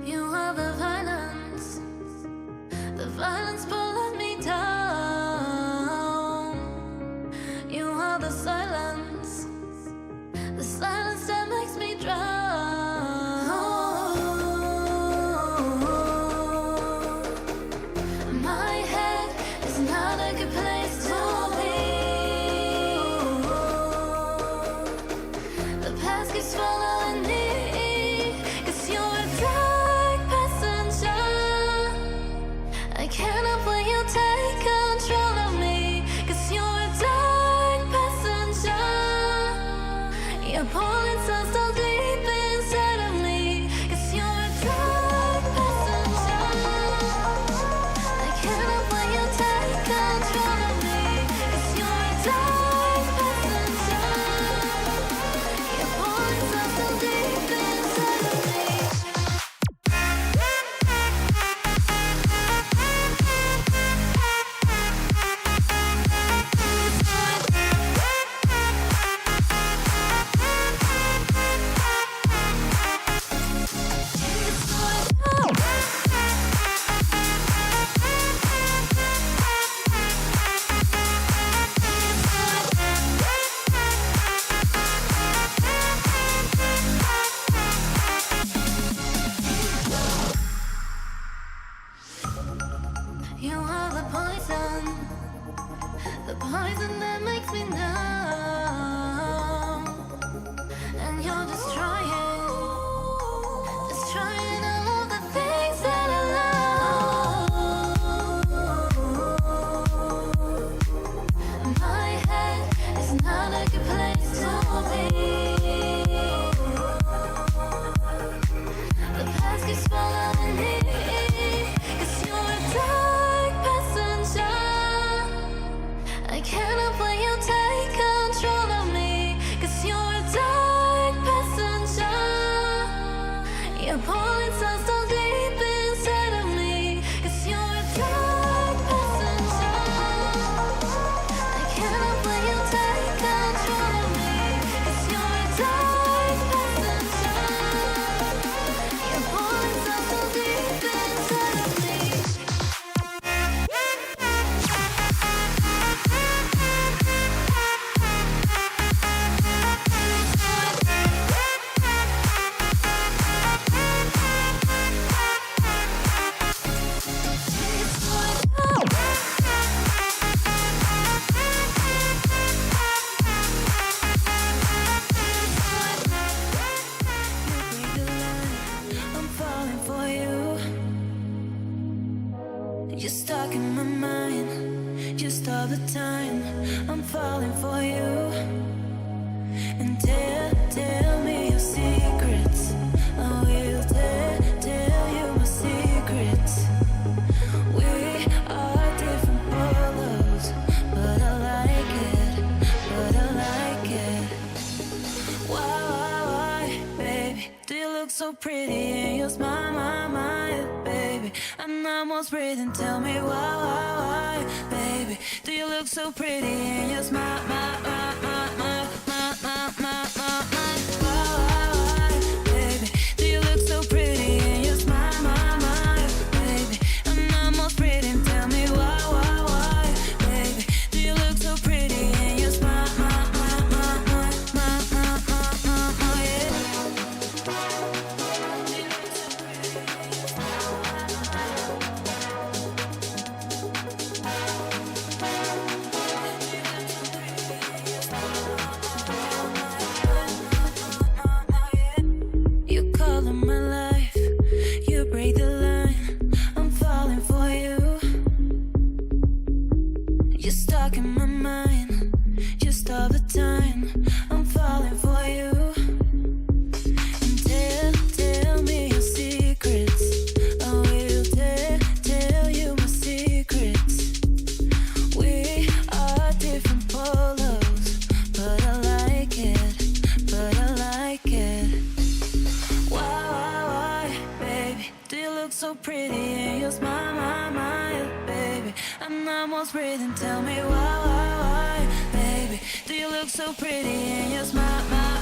You are the violence pulling me down. You are the silence that makes me drown. My head is not a good place to be. The past keeps following me. I cannot let you take control of me, 'cause you're a dark passenger. You're pulling so deep inside of me, 'cause you're a dark passenger. I cannot let you take control of me, 'cause you're a dark passenger. You're pulling so deep inside of me. You are the poison that makes me numb. And you're destroying all of the things that I love. My head is not a good place to be. The past keeps following me. I cannot let you take control of me, 'cause you're a dark passenger. You're pulling so deep inside of me, 'cause you're a dark passenger. I cannot let you take control of me, 'cause you're a dark passenger. You're pulling so deep inside of me. You're stuck in my mind, just all the time. I'm falling for you. And tell me your secrets. I will tell you my secrets. We are different polos, but I like it. Why, baby, do you look so pretty in your smile, baby? I'm almost breathing, tell me why, baby, do you look so pretty in your smile, why, baby, do you look so pretty in your smile, baby, I'm almost breathing, tell me why, baby, do you look so pretty in your smile, yeah. So pretty and your smile, baby. I'm almost breathing. Tell me why, baby. Do you look so pretty and your smile?